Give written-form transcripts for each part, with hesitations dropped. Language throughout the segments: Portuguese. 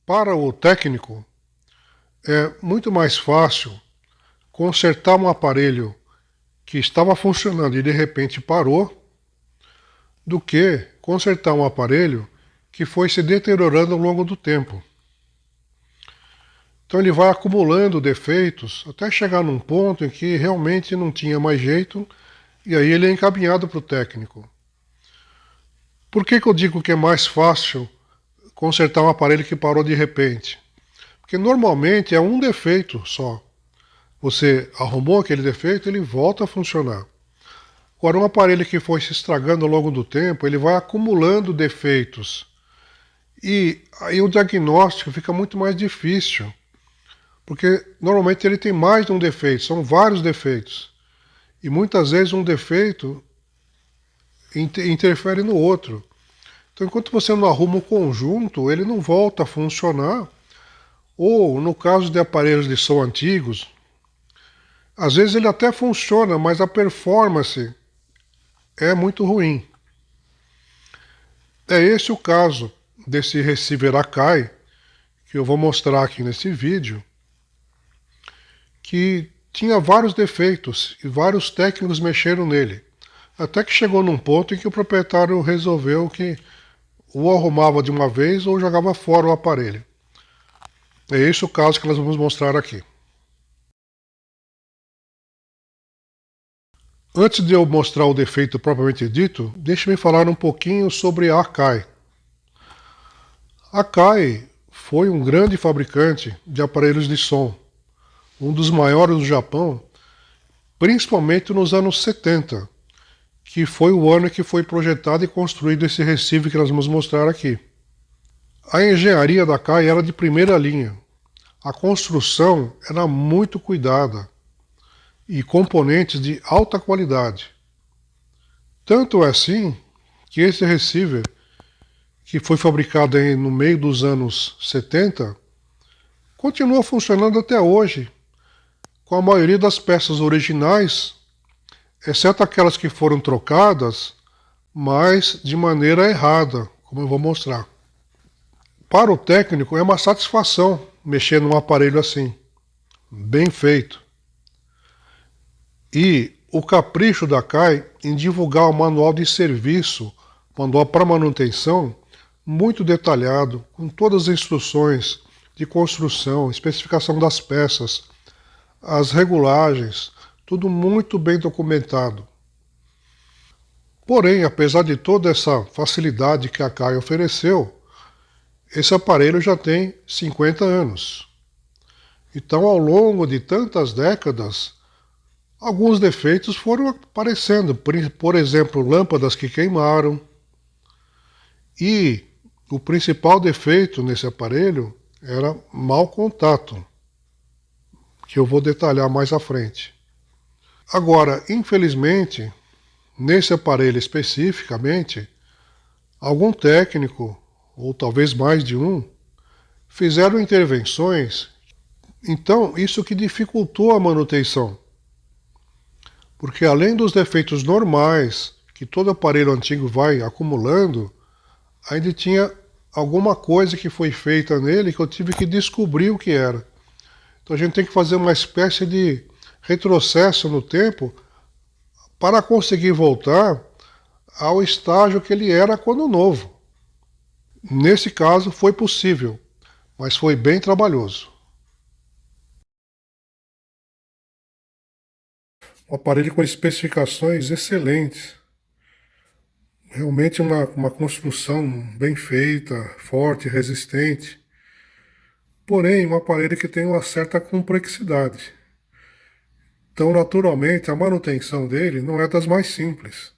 Para o técnico, é muito mais fácil consertar um aparelho que estava funcionando e de repente parou, do que consertar um aparelho que foi se deteriorando ao longo do tempo. Então ele vai acumulando defeitos até chegar num ponto em que realmente não tinha mais jeito e aí ele é encaminhado para o técnico. Por que eu digo que é mais fácil consertar um aparelho que parou de repente? Porque normalmente é um defeito só. Você arrumou aquele defeito, ele volta a funcionar. Agora, um aparelho que foi se estragando ao longo do tempo, ele vai acumulando defeitos. E aí o diagnóstico fica muito mais difícil, porque normalmente ele tem mais de um defeito, são vários defeitos. E muitas vezes um defeito interfere no outro. Então, enquanto você não arruma o conjunto, ele não volta a funcionar. Ou, no caso de aparelhos de som antigos, às vezes ele até funciona, mas a performance é muito ruim. É esse o caso desse receiver Akai, que eu vou mostrar aqui nesse vídeo, que tinha vários defeitos e vários técnicos mexeram nele. Até que chegou num ponto em que o proprietário resolveu que ou arrumava de uma vez ou jogava fora o aparelho. É esse o caso que nós vamos mostrar aqui. Antes de eu mostrar o defeito propriamente dito, deixe-me falar um pouquinho sobre a Akai. A Akai foi um grande fabricante de aparelhos de som, um dos maiores do Japão, principalmente nos anos 70, que foi o ano que foi projetado e construído esse receiver que nós vamos mostrar aqui. A engenharia da Akai era de primeira linha. A construção era muito cuidada e componentes de alta qualidade. Tanto é assim que esse receiver, que foi fabricado no meio dos anos 70, continua funcionando até hoje, com a maioria das peças originais, exceto aquelas que foram trocadas, mas de maneira errada, como eu vou mostrar. Para o técnico é uma satisfação mexer num aparelho assim, bem feito. E o capricho da Akai em divulgar o manual de serviço, manual para manutenção, muito detalhado, com todas as instruções de construção, especificação das peças, as regulagens, tudo muito bem documentado. Porém, apesar de toda essa facilidade que a Akai ofereceu, esse aparelho já tem 50 anos. Então, ao longo de tantas décadas, alguns defeitos foram aparecendo. Por exemplo, lâmpadas que queimaram. E o principal defeito nesse aparelho era mau contato, que eu vou detalhar mais à frente. Agora, infelizmente, nesse aparelho especificamente, algum técnico, ou talvez mais de um, fizeram intervenções. Então, isso que dificultou a manutenção. Porque além dos defeitos normais que todo aparelho antigo vai acumulando, ainda tinha alguma coisa que foi feita nele que eu tive que descobrir o que era. Então a gente tem que fazer uma espécie de retrocesso no tempo para conseguir voltar ao estágio que ele era quando novo. Nesse caso foi possível, mas foi bem trabalhoso. Um aparelho com especificações excelentes. Realmente uma construção bem feita, forte, resistente. Porém, um aparelho que tem uma certa complexidade. Então, naturalmente, a manutenção dele não é das mais simples.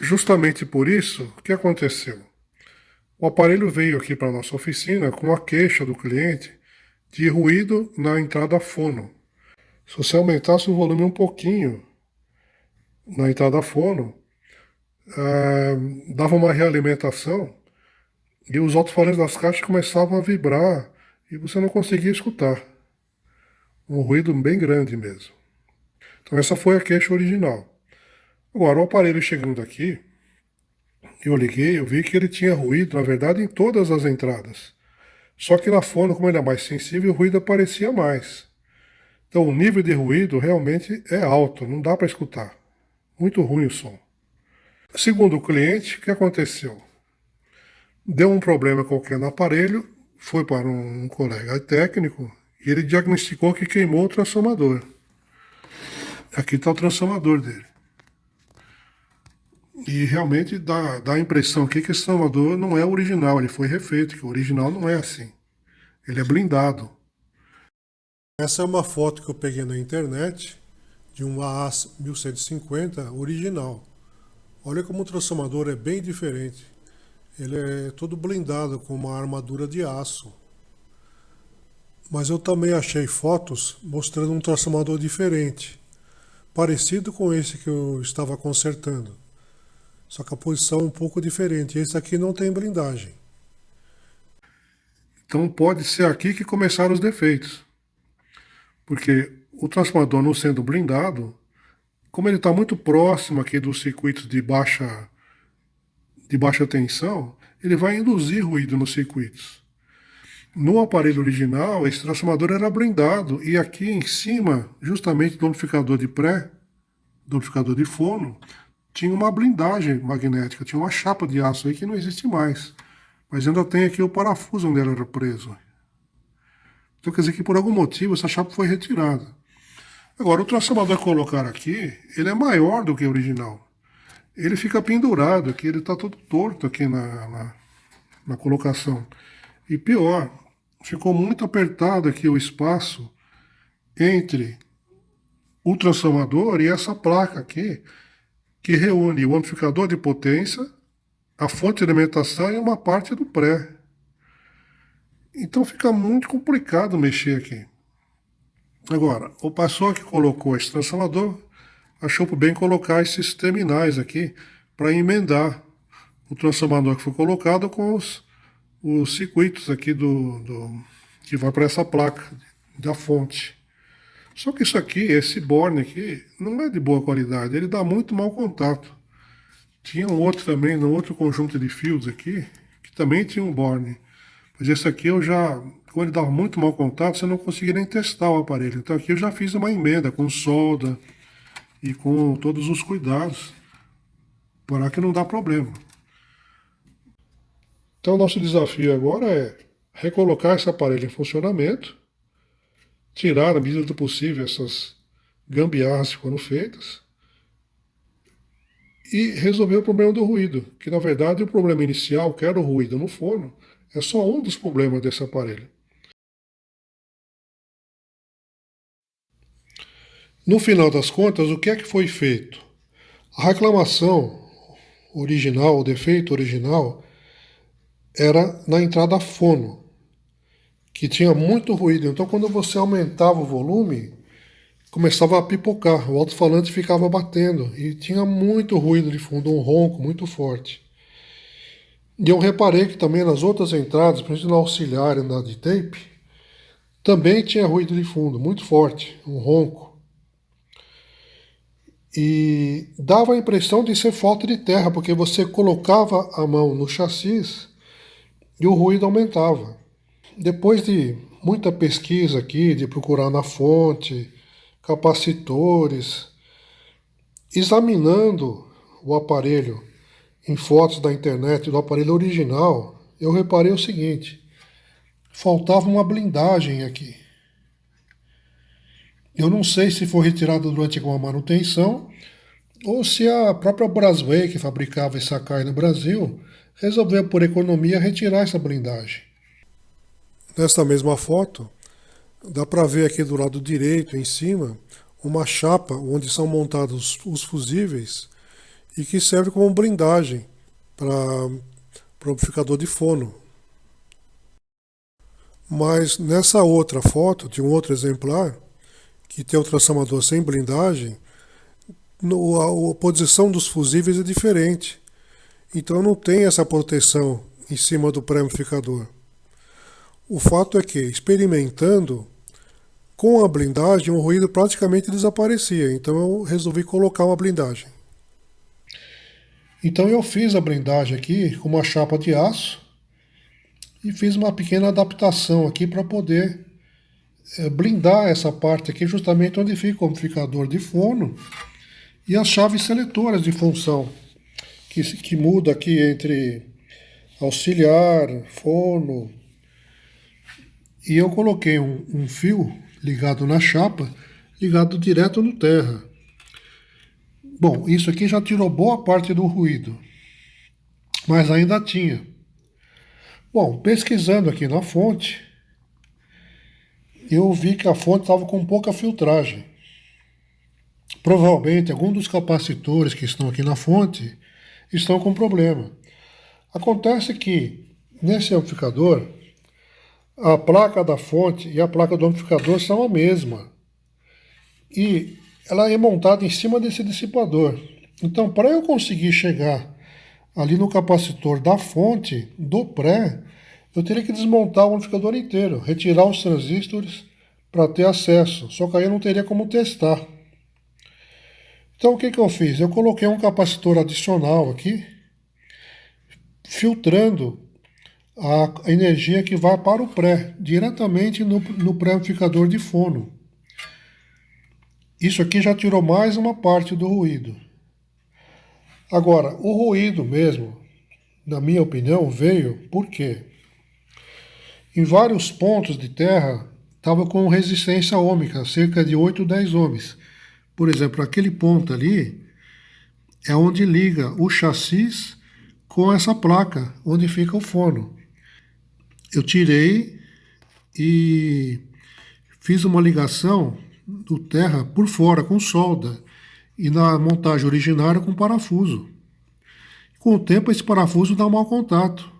Justamente por isso, o que aconteceu? O aparelho veio aqui para a nossa oficina com a queixa do cliente de ruído na entrada fono. Se você aumentasse o volume um pouquinho na entrada fono, dava uma realimentação e os alto-falantes das caixas começavam a vibrar e você não conseguia escutar. Um ruído bem grande mesmo. Então essa foi a queixa original. Agora, o aparelho chegando aqui, eu liguei, eu vi que ele tinha ruído, na verdade, em todas as entradas. Só que na fono, como ele é mais sensível, o ruído aparecia mais. Então o nível de ruído realmente é alto, não dá para escutar. Muito ruim o som. Segundo o cliente, o que aconteceu? Deu um problema qualquer no aparelho, foi para um colega técnico e ele diagnosticou que queimou o transformador. Aqui está o transformador dele. E realmente dá a impressão aqui que esse transformador não é o original, ele foi refeito, que o original não é assim. Ele é blindado. Essa é uma foto que eu peguei na internet de um AAS 1150 original. Olha como o transformador é bem diferente. Ele é todo blindado com uma armadura de aço. Mas eu também achei fotos mostrando um transformador diferente, parecido com esse que eu estava consertando. Só que a posição é um pouco diferente. Esse aqui não tem blindagem. Então pode ser aqui que começaram os defeitos. Porque o transformador não sendo blindado, como ele está muito próximo aqui dos circuitos de baixa tensão, ele vai induzir ruído nos circuitos. No aparelho original, esse transformador era blindado e aqui em cima, justamente do amplificador de pré, do amplificador de fono, tinha uma blindagem magnética, tinha uma chapa de aço aí que não existe mais. Mas ainda tem aqui o parafuso onde ela era preso. Então quer dizer que por algum motivo essa chapa foi retirada. Agora, o transformador que colocaram aqui, ele é maior do que o original. Ele fica pendurado aqui, ele está todo torto aqui na colocação. E pior, ficou muito apertado aqui o espaço entre o transformador e essa placa aqui, que reúne o amplificador de potência, a fonte de alimentação e uma parte do pré. Então fica muito complicado mexer aqui. Agora, o pessoal que colocou esse transformador achou por bem colocar esses terminais aqui para emendar o transformador que foi colocado com os circuitos aqui que vai para essa placa da fonte. Só que isso aqui, esse borne aqui, não é de boa qualidade, ele dá muito mau contato. Tinha um outro também, no outro conjunto de fios aqui, que também tinha um borne. Mas esse aqui eu já, como ele dava muito mau contato, você não conseguia nem testar o aparelho. Então aqui eu já fiz uma emenda com solda e com todos os cuidados, para que não dá problema. Então nosso desafio agora é recolocar esse aparelho em funcionamento, tirar, na medida do possível, essas gambiarras que foram feitas e resolver o problema do ruído, que na verdade o problema inicial, que era o ruído no forno, é só um dos problemas desse aparelho. No final das contas, o que é que foi feito? A reclamação original, o defeito original, era na entrada fono, que tinha muito ruído. Então, quando você aumentava o volume, começava a pipocar, o alto-falante ficava batendo e tinha muito ruído de fundo, um ronco muito forte. E eu reparei que também nas outras entradas, principalmente na auxiliar e na de tape, também tinha ruído de fundo, muito forte, um ronco. E dava a impressão de ser falta de terra, porque você colocava a mão no chassi e o ruído aumentava. Depois de muita pesquisa aqui, de procurar na fonte, capacitores, examinando o aparelho em fotos da internet do aparelho original, eu reparei o seguinte: faltava uma blindagem aqui. Eu não sei se foi retirada durante alguma manutenção ou se a própria Brasway, que fabricava essa Sakai no Brasil, resolveu por economia retirar essa blindagem. Nesta mesma foto, dá para ver aqui do lado direito, em cima, uma chapa onde são montados os fusíveis e que serve como blindagem para o amplificador de fono. Mas nessa outra foto, de um outro exemplar, que tem o transformador sem blindagem, a posição dos fusíveis é diferente. Então não tem essa proteção em cima do pré-amplificador. O fato é que, experimentando, com a blindagem o ruído praticamente desaparecia. Então eu resolvi colocar uma blindagem. Então eu fiz a blindagem aqui com uma chapa de aço e fiz uma pequena adaptação aqui para poder blindar essa parte aqui, justamente onde fica o amplificador de fono e as chaves seletoras de função, que muda aqui entre auxiliar, fono. E eu coloquei um fio ligado na chapa, ligado direto no terra. Bom, isso aqui já tirou boa parte do ruído, mas ainda tinha. Bom, pesquisando aqui na fonte, eu vi que a fonte estava com pouca filtragem. Provavelmente algum dos capacitores que estão aqui na fonte estão com problema. Acontece que nesse amplificador, a placa da fonte e a placa do amplificador são a mesma. E ela é montada em cima desse dissipador. Então, para eu conseguir chegar ali no capacitor da fonte, do pré, eu teria que desmontar o amplificador inteiro, retirar os transistores para ter acesso. Só que aí eu não teria como testar. Então, o que eu fiz? Eu coloquei um capacitor adicional aqui, filtrando a energia que vai para o pré, diretamente no pré-amplificador de fono. Isso aqui já tirou mais uma parte do ruído. Agora, o ruído mesmo, na minha opinião, veio porque em vários pontos de terra estava com resistência ohmica, cerca de 8 ou 10 ohms. Por exemplo, aquele ponto ali é onde liga o chassi com essa placa, onde fica o fono. Eu tirei e fiz uma ligação do terra por fora com solda e na montagem originária com parafuso. Com o tempo esse parafuso dá um mau contato.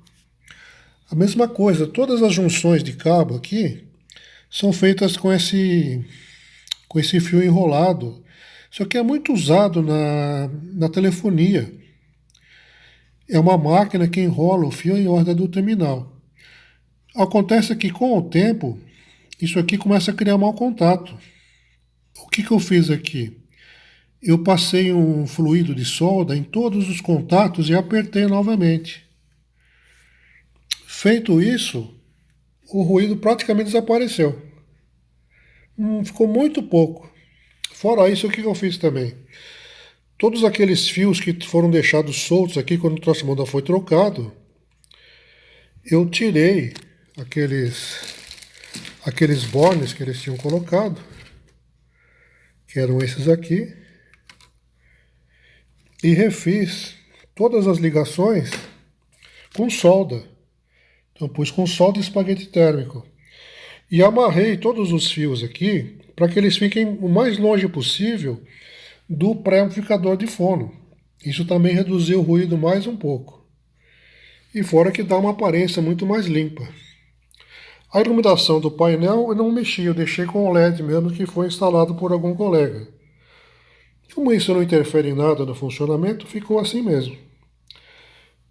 A mesma coisa, todas as junções de cabo aqui são feitas com esse fio enrolado. Isso aqui é muito usado na telefonia. É uma máquina que enrola o fio em ordem do terminal. Acontece que com o tempo, isso aqui começa a criar mau contato. O que eu fiz aqui? Eu passei um fluido de solda em todos os contatos e apertei novamente. Feito isso, o ruído praticamente desapareceu. Ficou muito pouco. Fora isso, o que eu fiz também? Todos aqueles fios que foram deixados soltos aqui quando o transformador foi trocado, eu tirei aqueles bornes que eles tinham colocado, que eram esses aqui, e refiz todas as ligações com solda. Então pus com solda e espaguete térmico. E amarrei todos os fios aqui para que eles fiquem o mais longe possível do pré-amplificador de fono. Isso também reduziu o ruído mais um pouco. E fora que dá uma aparência muito mais limpa. A iluminação do painel eu não mexi, eu deixei com o LED mesmo que foi instalado por algum colega. Como isso não interfere em nada no funcionamento, ficou assim mesmo.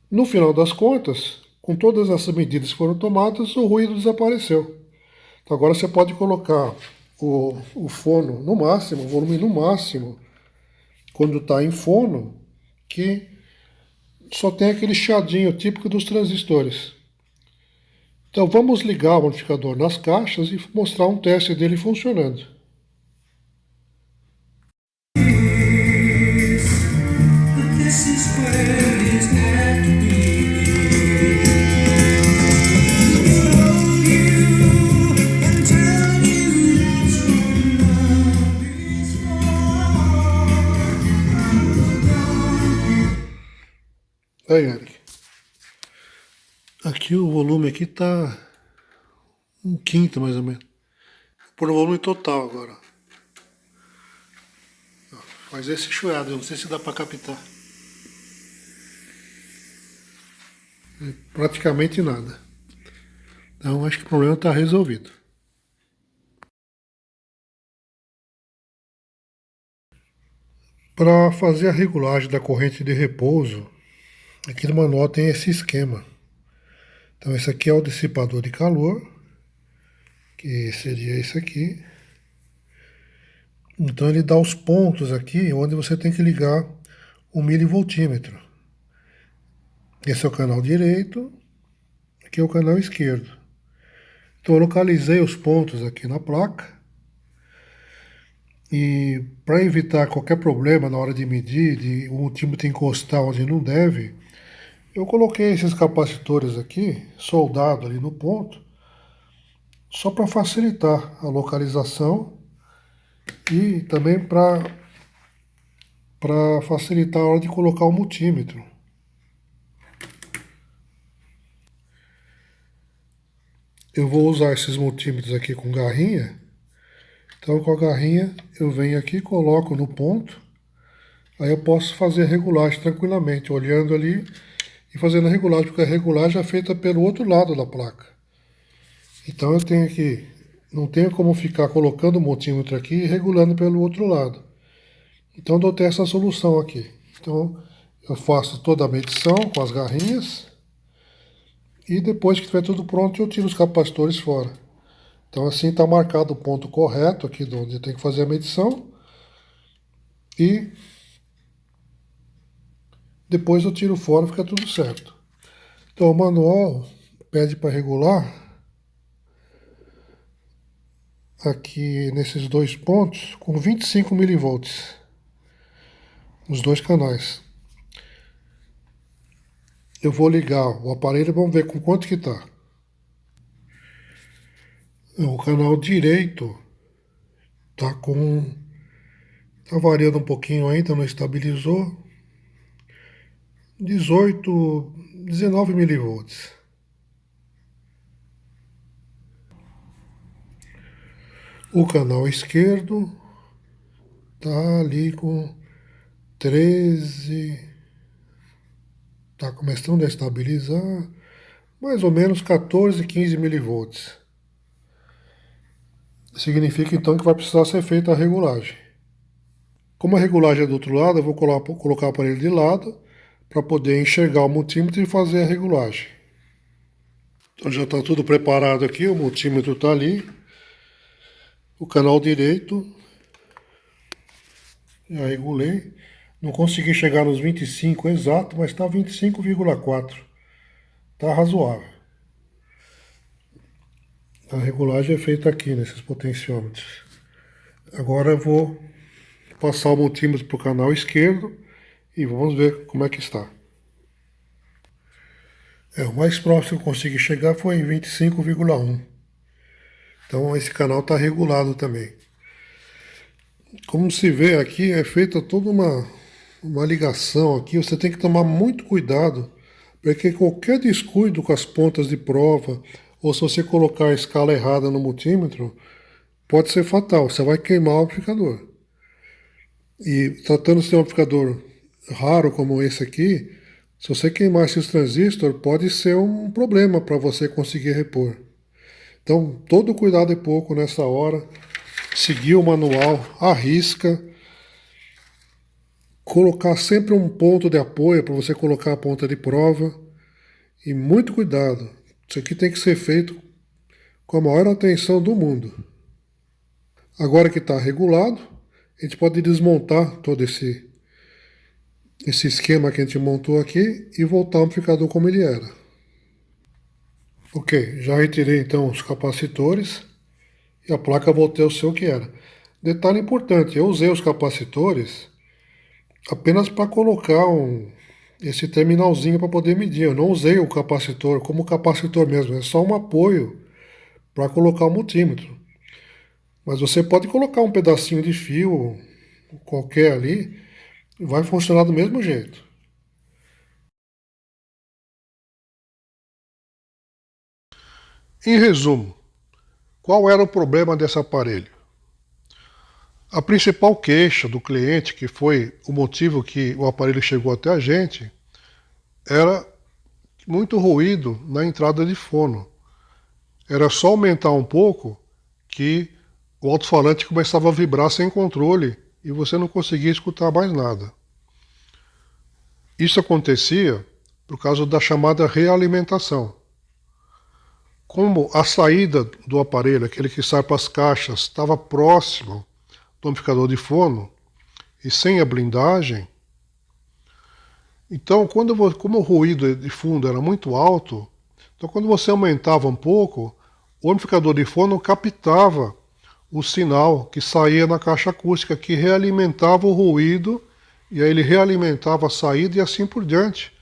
No final das contas, com todas essas medidas que foram tomadas, o ruído desapareceu. Então agora você pode colocar o fono no máximo, o volume no máximo, quando está em fono, que só tem aquele chiadinho típico dos transistores. Então vamos ligar o amplificador nas caixas e mostrar um teste dele funcionando. Aí, Eric. Aqui o volume aqui tá um quinto mais ou menos. Por o volume total agora. Faz esse chiado, eu não sei se dá para captar. É praticamente nada. Então acho que o problema está resolvido. Para fazer a regulagem da corrente de repouso, aqui no manual tem esse esquema. Então esse aqui é o dissipador de calor, que seria esse aqui. Então ele dá os pontos aqui onde você tem que ligar o milivoltímetro. Esse é o canal direito, aqui é o canal esquerdo. Então eu localizei os pontos aqui na placa. E para evitar qualquer problema na hora de medir, de o multímetro encostar onde não deve, eu coloquei esses capacitores aqui, soldado ali no ponto, só para facilitar a localização e também para facilitar a hora de colocar o multímetro. Eu vou usar esses multímetros aqui com garrinha. Então com a garrinha eu venho aqui, coloco no ponto, aí eu posso fazer a regulagem tranquilamente, olhando ali e fazendo a regulagem, porque a regulagem é feita pelo outro lado da placa. Então eu tenho que, não tenho como ficar colocando o multímetro aqui e regulando pelo outro lado. Então eu adotei essa solução aqui. Então eu faço toda a medição com as garrinhas e depois que estiver tudo pronto eu tiro os capacitores fora. Então assim está marcado o ponto correto aqui de onde eu tenho que fazer a medição e depois eu tiro fora e fica tudo certo. Então o manual pede para regular aqui nesses dois pontos com 25 milivolts nos dois canais. Eu vou ligar o aparelho e vamos ver com quanto que está. O canal direito está variando um pouquinho ainda, não estabilizou. 18, 19 milivolts. O canal esquerdo está ali com 13, está começando a estabilizar, mais ou menos 14, 15 milivolts. Significa então que vai precisar ser feita a regulagem. Como a regulagem é do outro lado, eu vou colocar o aparelho de lado para poder enxergar o multímetro e fazer a regulagem. Então já está tudo preparado aqui, o multímetro está ali. O canal direito, já regulei. Não consegui chegar nos 25 exato, mas está 25,4. Está razoável. A regulagem é feita aqui nesses potenciômetros. Agora eu vou passar o multímetro para o canal esquerdo e vamos ver como é que está. O mais próximo que eu consegui chegar foi em 25,1. Então esse canal está regulado também. Como se vê aqui, é feita toda uma ligação aqui. Você tem que tomar muito cuidado, porque qualquer descuido com as pontas de prova, ou se você colocar a escala errada no multímetro, pode ser fatal. Você vai queimar o amplificador. E tratando-se de um amplificador raro como esse aqui, se você queimar esses transistores, pode ser um problema para você conseguir repor. Então, todo cuidado é pouco nessa hora. Seguir o manual, à risca. Colocar sempre um ponto de apoio para você colocar a ponta de prova. E muito cuidado. Isso aqui tem que ser feito com a maior atenção do mundo. Agora que está regulado, a gente pode desmontar todo esse esquema que a gente montou aqui e voltar o amplificador como ele era. Ok, já retirei então os capacitores e a placa voltei ao seu que era. Detalhe importante, eu usei os capacitores apenas para colocar esse terminalzinho para poder medir. Eu não usei o capacitor como capacitor mesmo, é só um apoio para colocar o multímetro. Mas você pode colocar um pedacinho de fio qualquer ali, vai funcionar do mesmo jeito. Em resumo, qual era o problema desse aparelho? A principal queixa do cliente, que foi o motivo que o aparelho chegou até a gente, era muito ruído na entrada de fono. Era só aumentar um pouco que o alto-falante começava a vibrar sem controle e você não conseguia escutar mais nada. Isso acontecia por causa da chamada realimentação. Como a saída do aparelho, aquele que sai para as caixas, estava próximo do amplificador de fono e sem a blindagem, então como o ruído de fundo era muito alto, Então, quando você aumentava um pouco, o amplificador de fono captava o sinal que saía na caixa acústica, que realimentava o ruído, e aí ele realimentava a saída e assim por diante.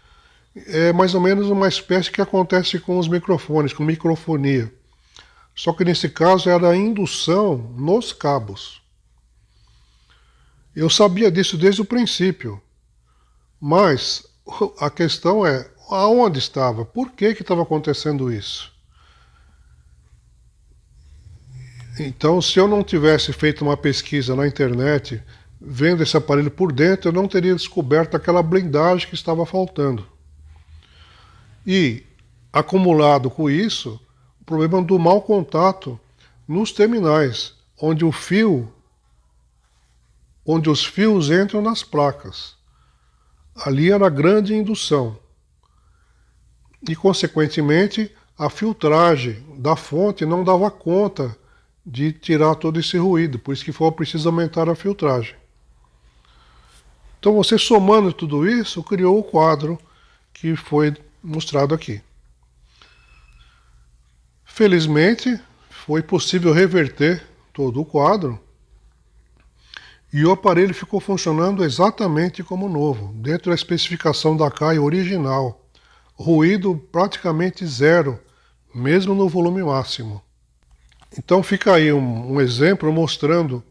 É mais ou menos uma espécie que acontece com os microfones, com microfonia. Só que nesse caso era a indução nos cabos. Eu sabia disso desde o princípio, mas a questão é aonde estava? Por que estava acontecendo isso? Então, se eu não tivesse feito uma pesquisa na internet, vendo esse aparelho por dentro, eu não teria descoberto aquela blindagem que estava faltando. E, acumulado com isso, o problema do mau contato nos terminais, onde os fios entram nas placas. Ali era grande indução. E, consequentemente, a filtragem da fonte não dava conta de tirar todo esse ruído, por isso que foi preciso aumentar a filtragem. Então, você somando tudo isso, criou o quadro que foi mostrado aqui. Felizmente, foi possível reverter todo o quadro e o aparelho ficou funcionando exatamente como novo, dentro da especificação da CAI original. Ruído praticamente zero, mesmo no volume máximo. Então fica aí um exemplo mostrando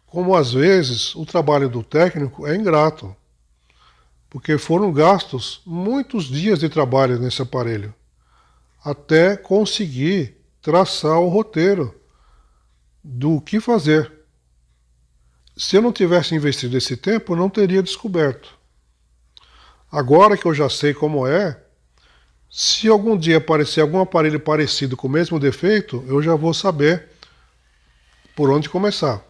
como às vezes o trabalho do técnico é ingrato, porque foram gastos muitos dias de trabalho nesse aparelho, até conseguir traçar o roteiro do que fazer. Se eu não tivesse investido esse tempo, eu não teria descoberto. Agora que eu já sei como é, se algum dia aparecer algum aparelho parecido com o mesmo defeito, eu já vou saber por onde começar.